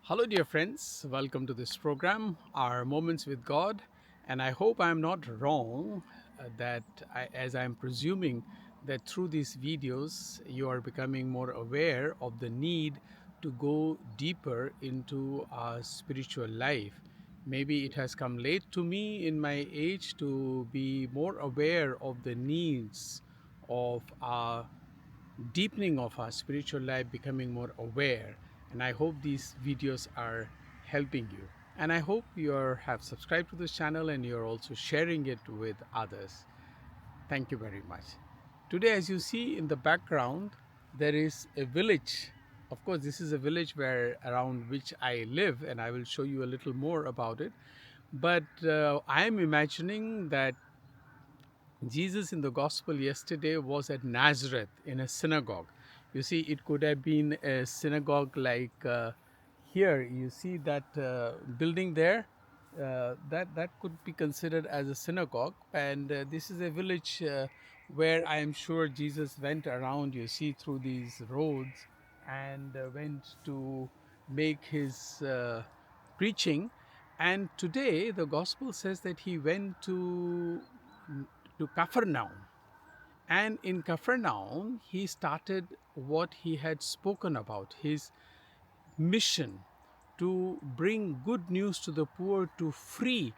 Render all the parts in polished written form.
Hello, dear friends. Welcome to this program, Our Moments with God. And I hope I'm not wrong as I'm presuming that through these videos, you are becoming more aware of the need to go deeper into our spiritual life. Maybe it has come late to me in my age to be more aware of the needs of our deepening of our spiritual life, becoming more aware. And I hope these videos are helping you. And I hope have subscribed to this channel and you're also sharing it with others. Thank you very much. Today, as you see in the background, there is a village. Of course, this is a village where around which I live, and I will show you a little more about it. But I am imagining that Jesus in the gospel yesterday was at Nazareth in a synagogue. You see, it could have been a synagogue like here. You see that building there? That could be considered as a synagogue. And this is a village where I am sure Jesus went around, you see, through these roads and went to make his preaching. And today the gospel says that he went to Capernaum. And in Capernaum, he started what he had spoken about, his mission to bring good news to the poor, to free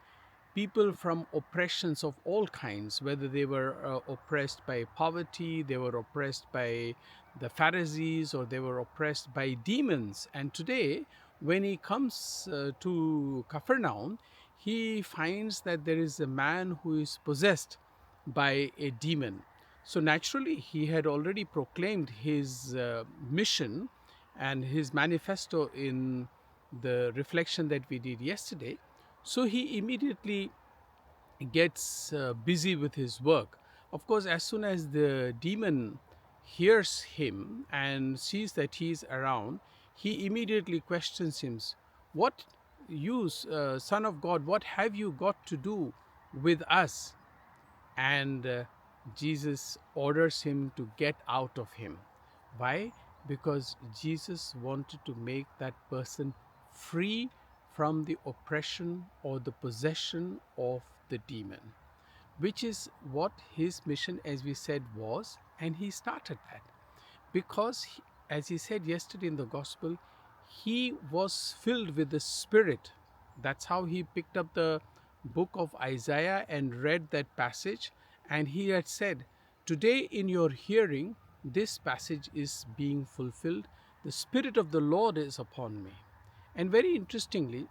people from oppressions of all kinds, whether they were oppressed by poverty, they were oppressed by the Pharisees, or they were oppressed by demons. And today, when he comes to Capernaum, he finds that there is a man who is possessed by a demon. So naturally, he had already proclaimed his mission and his manifesto in the reflection that we did yesterday. So he immediately gets busy with his work. Of course, as soon as the demon hears him and sees that he is around, he immediately questions him, "What, you, Son of God, what have you got to do with us?" And Jesus orders him to get out of him. Why? Because Jesus wanted to make that person free from the oppression or the possession of the demon, which is what his mission, as we said, was. And he started that because, as he said yesterday in the gospel, he was filled with the Spirit. That's how he picked up the book of Isaiah and read that passage. And he had said, "Today in your hearing, this passage is being fulfilled. The Spirit of the Lord is upon me." And very interestingly,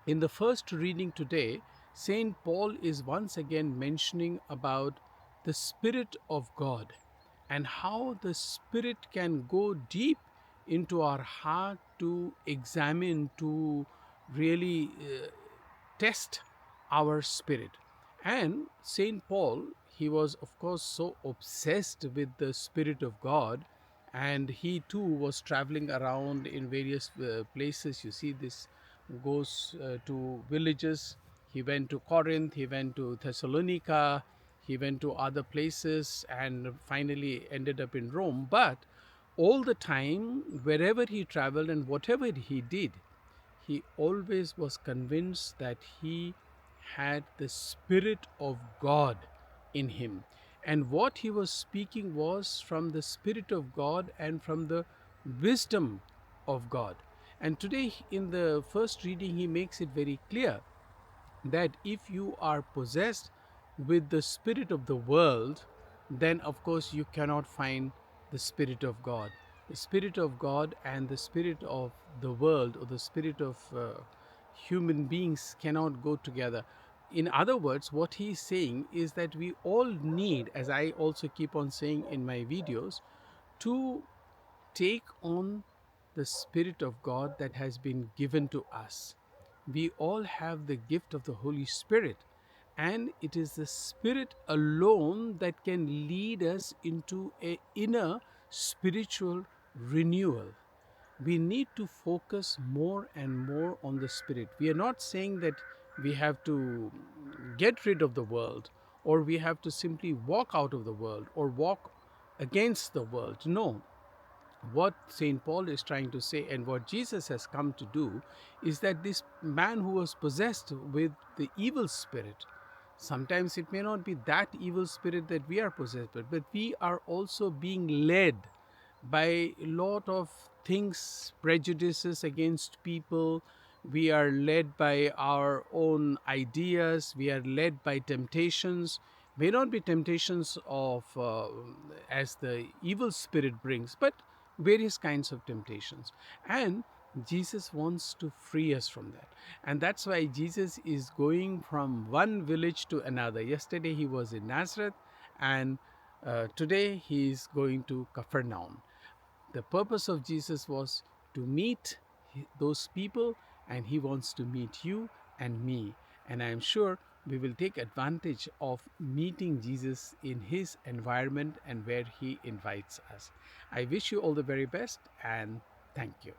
in the first reading today, Saint Paul is once again mentioning about the Spirit of God and how the Spirit can go deep into our heart to examine, to really test our spirit. And Saint Paul, he was, of course, so obsessed with the Spirit of God, and he too was traveling around in various places. You see, this goes to villages. He went to Corinth, he went to Thessalonica, he went to other places, and finally ended up in Rome. But all the time, wherever he traveled and whatever he did, he always was convinced that he had the Spirit of God in him. And what he was speaking was from the Spirit of God and from the wisdom of God. And today, in the first reading, he makes it very clear that if you are possessed with the spirit of the world, then of course you cannot find the Spirit of God. The Spirit of God and the spirit of the world, or the spirit of human beings, cannot go together. In other words, what he is saying is that we all need, as I also keep on saying in my videos, to take on the Spirit of God that has been given to us. We all have the gift of the Holy Spirit, and it is the Spirit alone that can lead us into an inner spiritual renewal. We need to focus more and more on the Spirit. We are not saying that we have to get rid of the world, or we have to simply walk out of the world or walk against the world. No, what St. Paul is trying to say and what Jesus has come to do is that this man who was possessed with the evil spirit, sometimes it may not be that evil spirit that we are possessed with, but we are also being led by a lot of things, prejudices against people. We are led by our own ideas. We are led by temptations. May not be temptations of as the evil spirit brings, but various kinds of temptations. And Jesus wants to free us from that. And that's why Jesus is going from one village to another. Yesterday he was in Nazareth, and today he is going to Capernaum. The purpose of Jesus was to meet those people, and he wants to meet you and me. And I am sure we will take advantage of meeting Jesus in his environment and where he invites us. I wish you all the very best, and thank you.